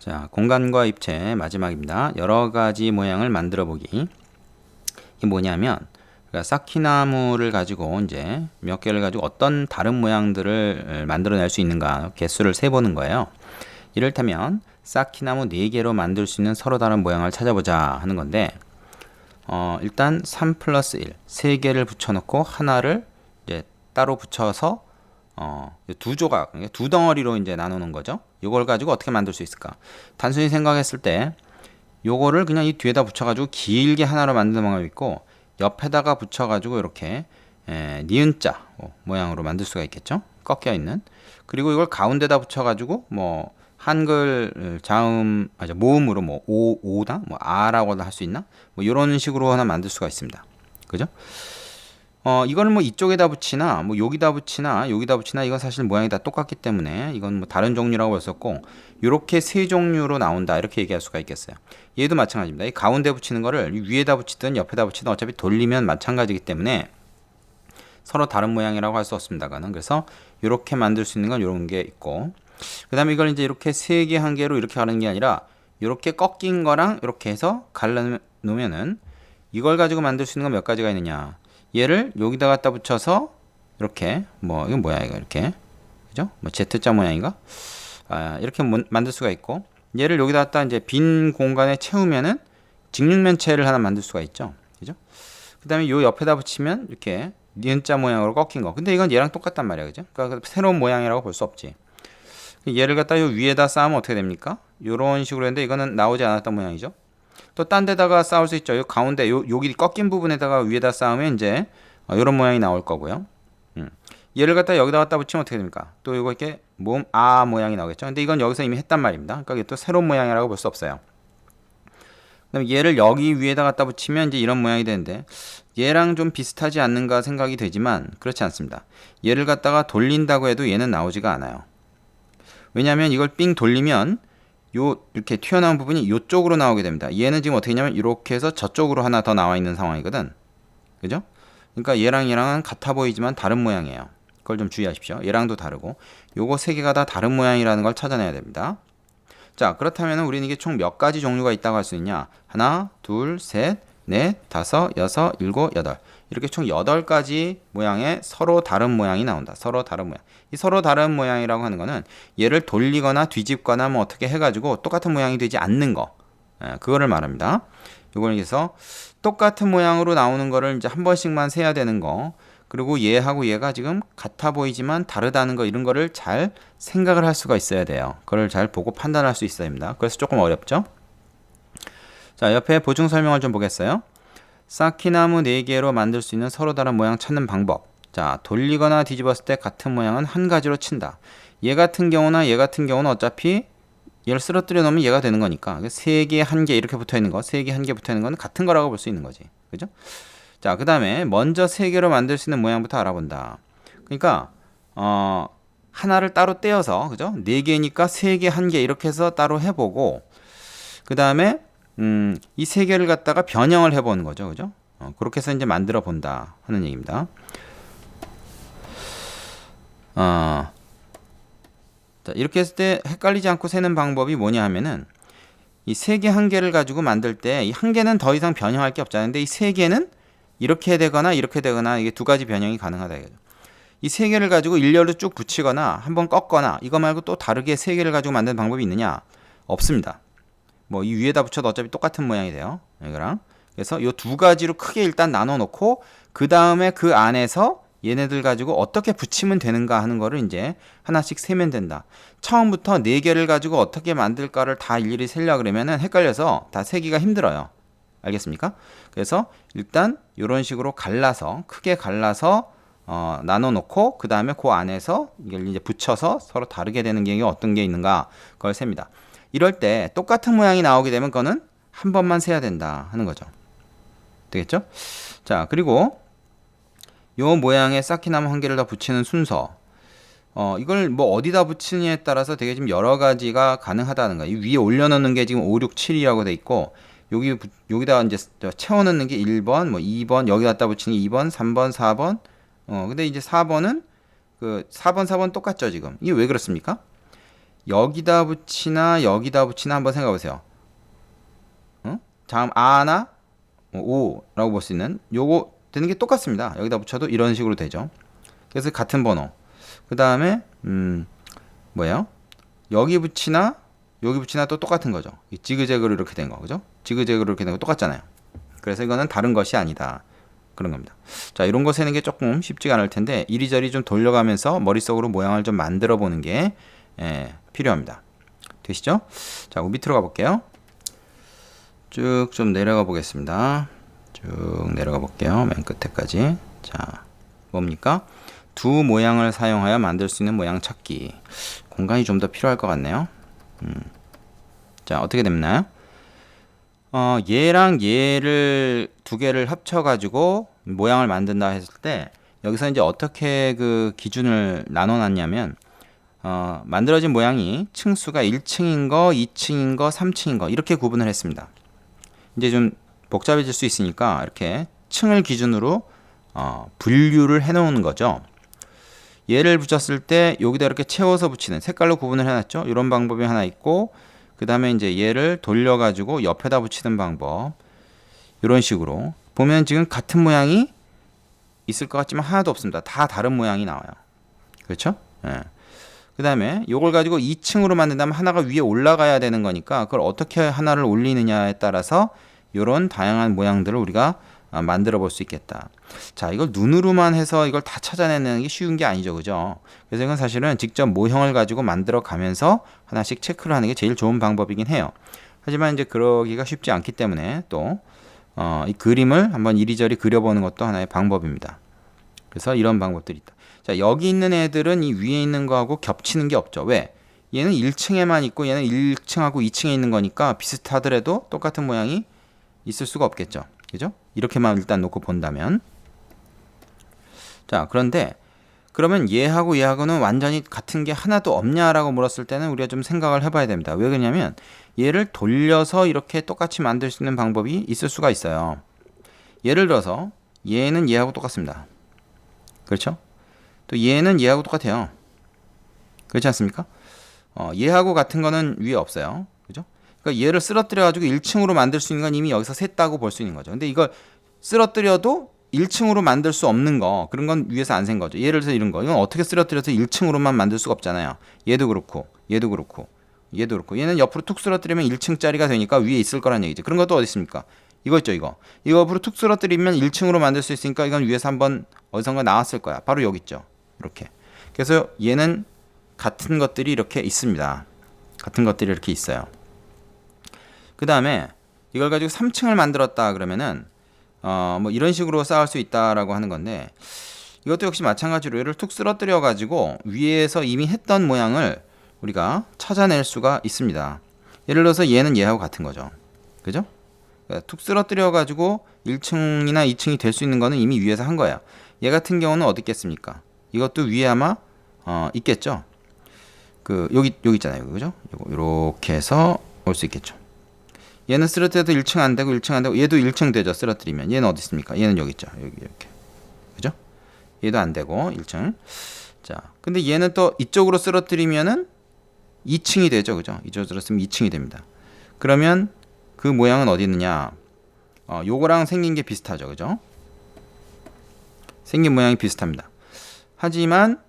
자, 공간과 입체 마지막입니다. 여러 가지 모양을 만들어 보기. 이게 뭐냐면, 그러니까 쌓기나무를 가지고 이제 몇 개를 가지고 어떤 다른 모양들을 만들어낼 수 있는가 개수를 세보는 거예요. 이를테면 쌓기나무 4개로 만들 수 있는 서로 다른 모양을 찾아보자 하는 건데, 일단 3 플러스 1, 3개를 붙여놓고 하나를 이제 따로 붙여서 두 조각, 두 덩어리로 이제 나누는 거죠. 이걸 가지고 어떻게 만들 수 있을까? 단순히 생각했을 때 요거를 그냥 이 뒤에다 붙여가지고 길게 하나로 만드는 방법이 있고, 옆에다가 붙여가지고 이렇게 니은자 모양으로 만들 수가 있겠죠. 꺾여 있는. 그리고 이걸 가운데다 붙여가지고 뭐 한글 자음 모음으로 뭐 오다 뭐 아라고도 할 수 있나? 뭐 이런 식으로 하나 만들 수가 있습니다. 그죠? 이거는 뭐 이쪽에다 붙이나 뭐 여기다 붙이나 여기다 붙이나 이건 사실 모양이 다 똑같기 때문에 이건 뭐 다른 종류라고 했었고, 요렇게 세 종류로 나온다 이렇게 얘기할 수가 있겠어요. 얘도 마찬가지입니다. 이 가운데 붙이는 거를 위에다 붙이든 옆에다 붙이든 어차피 돌리면 마찬가지이기 때문에 서로 다른 모양이라고 할 수 없습니다가는. 그래서 이렇게 만들 수 있는 건 이런 게 있고, 그 다음에 이걸 이제 이렇게 세 개 한 개로 이렇게 가는 게 아니라 이렇게 꺾인 거랑 이렇게 해서 갈라 놓으면은 이걸 가지고 만들 수 있는 건 몇 가지가 있느냐. 얘를 여기다 갖다 붙여서 이렇게 뭐 이건 뭐야 이거 이렇게 그죠? 뭐 Z자 모양인가? 이렇게 만들 수가 있고, 얘를 여기다 갖다 이제 빈 공간에 채우면은 직육면체를 하나 만들 수가 있죠. 그죠? 그다음에 요 옆에다 붙이면 이렇게 니은자 모양으로 꺾인 거. 근데 이건 얘랑 똑같단 말이야. 그죠? 그러니까 새로운 모양이라고 볼 수 없지. 얘를 갖다 요 위에다 쌓으면 어떻게 됩니까? 요런 식으로 했는데 이거는 나오지 않았던 모양이죠. 또 딴 데다가 쌓을 수 있죠. 요 가운데 여기 꺾인 부분에다가 위에다 쌓으면 이제 요런 모양이 나올 거고요. 얘를 갖다 여기다 갖다 붙이면 어떻게 됩니까? 또 이거 이렇게 모양이 나오겠죠. 근데 이건 여기서 이미 했단 말입니다. 그러니까 이게 또 새로운 모양이라고 볼 수 없어요. 그다음 얘를 여기 위에다 갖다 붙이면 이제 이런 모양이 되는데, 얘랑 좀 비슷하지 않는가 생각이 되지만 그렇지 않습니다. 얘를 갖다가 돌린다고 해도 얘는 나오지가 않아요. 왜냐하면 이걸 삥 돌리면 이렇게 튀어나온 부분이 이쪽으로 나오게 됩니다. 얘는 지금 어떻게 했냐면 이렇게 해서 저쪽으로 하나 더 나와 있는 상황이거든. 그죠? 그러니까 얘랑은 같아 보이지만 다른 모양이에요. 그걸 좀 주의하십시오. 얘랑도 다르고 요거 세 개가 다 다른 모양이라는 걸 찾아내야 됩니다. 자, 그렇다면 우리는 이게 총 몇 가지 종류가 있다고 할 수 있냐? 하나, 둘, 셋, 넷, 다섯, 여섯, 일곱, 여덟. 이렇게 총 8가지 모양의 서로 다른 모양이 나온다. 서로 다른 모양. 이 서로 다른 모양이라고 하는 거는 얘를 돌리거나 뒤집거나 뭐 어떻게 해가지고 똑같은 모양이 되지 않는 거. 그거를 말합니다. 이걸 위해서 똑같은 모양으로 나오는 거를 이제 한 번씩만 세야 되는 거. 그리고 얘하고 얘가 지금 같아 보이지만 다르다는 거, 이런 거를 잘 생각을 할 수가 있어야 돼요. 그걸 잘 보고 판단할 수 있어야 합니다. 그래서 조금 어렵죠? 자, 옆에 보충 설명을 좀 보겠어요. 쌓기나무 4개로 만들 수 있는 서로 다른 모양 찾는 방법. 자, 돌리거나 뒤집었을 때 같은 모양은 한 가지로 친다. 얘 같은 경우나 얘 같은 경우는 어차피 얘를 쓰러뜨려 놓으면 얘가 되는 거니까 3개, 1개 이렇게 붙어 있는 거, 3개, 1개 붙어 있는 건 같은 거라고 볼 수 있는 거지. 그죠? 자, 그 다음에 먼저 3개로 만들 수 있는 모양부터 알아본다. 그러니까 하나를 따로 떼어서, 그죠? 4개니까 3개, 1개 이렇게 해서 따로 해보고, 그 다음에 이 3개를 갖다가 변형을 해보는 거죠. 그죠? 그렇게 해서 이제 만들어 본다 하는 얘기입니다. 자, 이렇게 했을 때 헷갈리지 않고 세는 방법이 뭐냐 하면은, 이 3개, 1개를 가지고 만들 때 이 1개는 더 이상 변형할 게 없잖아요. 근데 이 3개는 이렇게 되거나 이렇게 되거나 이게 2가지 변형이 가능하다 이거죠. 이 3개를 가지고 일렬로 쭉 붙이거나 한번 꺾거나 이거 말고 또 다르게 3개를 가지고 만드는 방법이 있느냐? 없습니다. 뭐 이 위에다 붙여도 어차피 똑같은 모양이 돼요. 이거랑. 그래서 이 2가지로 크게 일단 나눠 놓고 그 다음에 그 안에서 얘네들 가지고 어떻게 붙이면 되는가 하는 거를 이제 하나씩 세면 된다. 처음부터 4개를 가지고 어떻게 만들까를 다 일일이 세려 그러면은 헷갈려서 다 세기가 힘들어요. 알겠습니까? 그래서 일단 이런 식으로 갈라서 크게 갈라서 나눠 놓고 그 다음에 그 안에서 이걸 이제 붙여서 서로 다르게 되는 게 어떤 게 있는가 그걸 셉니다. 이럴 때 똑같은 모양이 나오게 되면 그거는 한 번만 세야 된다 하는 거죠. 되겠죠? 자, 그리고 요 모양의 쌓기나무 1개를 더 붙이는 순서. 이걸 뭐 어디다 붙이느냐에 따라서 되게 지금 여러 가지가 가능하다는 거예요. 이 위에 올려놓는 게 지금 5, 6, 7이라고 돼 있고, 여기다 이제 채워넣는 게 1번, 뭐 2번, 여기 갖다 붙이는 게 2번, 3번, 4번. 근데 이제 4번은 4번 똑같죠, 지금. 이게 왜 그렇습니까? 여기다 붙이나 여기다 붙이나 한번 생각해 보세요. 다음 아나 오라고 볼 수 있는 요거 되는 게 똑같습니다. 여기다 붙여도 이런 식으로 되죠. 그래서 같은 번호. 그 다음에 뭐예요? 여기 붙이나 여기 붙이나 또 똑같은 거죠. 이 지그재그로 이렇게 된 거, 그죠? 지그재그로 이렇게 된 거 똑같잖아요. 그래서 이거는 다른 것이 아니다. 그런 겁니다. 자, 이런 거 세는 게 조금 쉽지가 않을 텐데 이리저리 좀 돌려가면서 머릿속으로 모양을 좀 만들어 보는 게 필요합니다. 되시죠? 자, 밑으로 가볼게요. 쭉 좀 내려가 보겠습니다. 쭉 내려가 볼게요. 맨 끝에까지. 자, 뭡니까? 두 모양을 사용하여 만들 수 있는 모양 찾기. 공간이 좀 더 필요할 것 같네요. 자, 어떻게 됐나요? 얘랑 얘를 두 개를 합쳐가지고 모양을 만든다 했을 때 여기서 이제 어떻게 그 기준을 나눠놨냐면 만들어진 모양이 층수가 1층인 거, 2층인 거, 3층인 거 이렇게 구분을 했습니다. 이제 좀 복잡해질 수 있으니까 이렇게 층을 기준으로 분류를 해 놓은 거죠. 얘를 붙였을 때 여기다 이렇게 채워서 붙이는 색깔로 구분을 해놨죠. 이런 방법이 하나 있고 그 다음에 이제 얘를 돌려가지고 옆에다 붙이는 방법 이런 식으로 보면 지금 같은 모양이 있을 것 같지만 하나도 없습니다. 다 다른 모양이 나와요. 그렇죠? 예. 그 다음에 이걸 가지고 2층으로 만든다면 하나가 위에 올라가야 되는 거니까 그걸 어떻게 하나를 올리느냐에 따라서 이런 다양한 모양들을 우리가 만들어 볼 수 있겠다. 자, 이걸 눈으로만 해서 이걸 다 찾아내는 게 쉬운 게 아니죠. 그죠? 그래서 이건 사실은 직접 모형을 가지고 만들어 가면서 하나씩 체크를 하는 게 제일 좋은 방법이긴 해요. 하지만 이제 그러기가 쉽지 않기 때문에 또 이 그림을 한번 이리저리 그려보는 것도 하나의 방법입니다. 그래서 이런 방법들이 있다. 자, 여기 있는 애들은 이 위에 있는 거하고 겹치는 게 없죠. 왜? 얘는 1층에만 있고 얘는 1층하고 2층에 있는 거니까 비슷하더라도 똑같은 모양이 있을 수가 없겠죠. 그죠? 이렇게만 일단 놓고 본다면. 자, 그런데 그러면 얘하고 얘하고는 완전히 같은 게 하나도 없냐라고 물었을 때는 우리가 좀 생각을 해봐야 됩니다. 왜 그러냐면 얘를 돌려서 이렇게 똑같이 만들 수 있는 방법이 있을 수가 있어요. 예를 들어서 얘는 얘하고 똑같습니다. 그렇죠? 또 얘는 얘하고 똑같아요. 그렇지 않습니까? 얘하고 같은 거는 위에 없어요. 그죠? 그러니까 얘를 쓰러뜨려 가지고 1층으로 만들 수 있는 건 이미 여기서 셌다고 볼 수 있는 거죠. 근데 이걸 쓰러뜨려도 1층으로 만들 수 없는 거 그런 건 위에서 안 센 거죠. 예를 들어서 이런 거 이건 어떻게 쓰러뜨려서 1층으로만 만들 수가 없잖아요. 얘도 그렇고 얘도 그렇고 얘도 그렇고 얘는 옆으로 툭 쓰러뜨리면 1층짜리가 되니까 위에 있을 거란 얘기죠. 그런 것도 어디 있습니까? 이거 있죠. 이거 옆으로 툭 쓰러뜨리면 1층으로 만들 수 있으니까 이건 위에서 한번 어디선가 나왔을 거야. 바로 여기 있죠. 이렇게. 그래서 얘는 같은 것들이 이렇게 있습니다. 같은 것들이 이렇게 있어요. 그 다음에 이걸 가지고 3층을 만들었다 그러면은 뭐 이런 식으로 쌓을 수 있다라고 하는 건데 이것도 역시 마찬가지로 얘를 툭 쓰러뜨려 가지고 위에서 이미 했던 모양을 우리가 찾아낼 수가 있습니다. 예를 들어서 얘는 얘하고 같은 거죠. 그죠? 그러니까 툭 쓰러뜨려 가지고 1층이나 2층이 될 수 있는 거는 이미 위에서 한 거예요. 얘 같은 경우는 어디 있겠습니까? 이것도 위에 아마 있겠죠. 그 여기 있잖아요. 그죠? 요렇게 해서 올 수 있겠죠. 얘는 쓰러뜨려도 1층 안 되고 1층 안 되고 얘도 1층 되죠. 쓰러뜨리면 얘는 어디 있습니까? 얘는 여기 있죠. 여기 이렇게. 그죠? 얘도 안 되고 1층. 자, 근데 얘는 또 이쪽으로 쓰러뜨리면은 2층이 되죠. 그죠? 이쪽으로 쓰러뜨리면 2층이 됩니다. 그러면 그 모양은 어디 있느냐? 요거랑 생긴 게 비슷하죠. 그죠? 생긴 모양이 비슷합니다. 하지만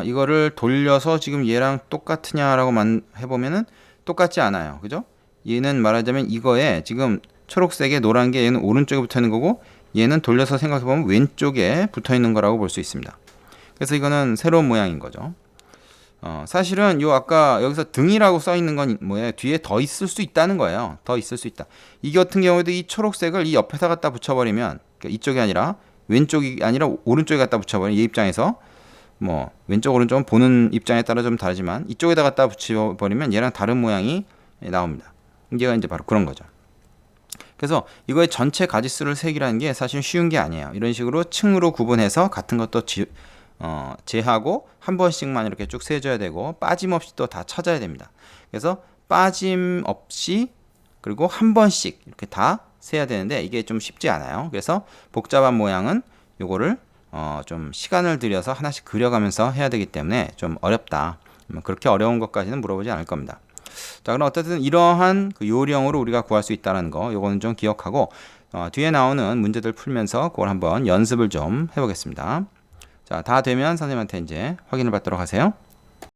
이거를 돌려서 지금 얘랑 똑같으냐라고 해보면은 똑같지 않아요. 그죠? 얘는 말하자면 이거에 지금 초록색에 노란 게 얘는 오른쪽에 붙어 있는 거고 얘는 돌려서 생각해보면 왼쪽에 붙어 있는 거라고 볼 수 있습니다. 그래서 이거는 새로운 모양인 거죠. 사실은 요 아까 여기서 등이라고 써 있는 건 뭐예요? 뒤에 더 있을 수 있다는 거예요. 더 있을 수 있다. 이 같은 경우에도 이 초록색을 이 옆에다 갖다 붙여버리면 그러니까 이쪽이 아니라 왼쪽이 아니라 오른쪽에 갖다 붙여버리면 얘 입장에서 뭐 왼쪽 오른쪽은 보는 입장에 따라 좀 다르지만 이쪽에다 갖다 붙여버리면 얘랑 다른 모양이 나옵니다. 이게 이제 바로 그런 거죠. 그래서 이거의 전체 가지수를 세기라는 게 사실 쉬운 게 아니에요. 이런 식으로 층으로 구분해서 같은 것도 제하고 한 번씩만 이렇게 쭉 세줘야 되고 빠짐없이 또 다 찾아야 됩니다. 그래서 빠짐없이 그리고 한 번씩 이렇게 다 세야 되는데 이게 좀 쉽지 않아요. 그래서 복잡한 모양은 요거를 좀 시간을 들여서 하나씩 그려가면서 해야 되기 때문에 좀 어렵다. 그렇게 어려운 것까지는 물어보지 않을 겁니다. 자, 그럼 어쨌든 이러한 그 요령으로 우리가 구할 수 있다는 거, 요거는 좀 기억하고 뒤에 나오는 문제들 풀면서 그걸 한번 연습을 좀 해보겠습니다. 자, 다 되면 선생님한테 이제 확인을 받도록 하세요.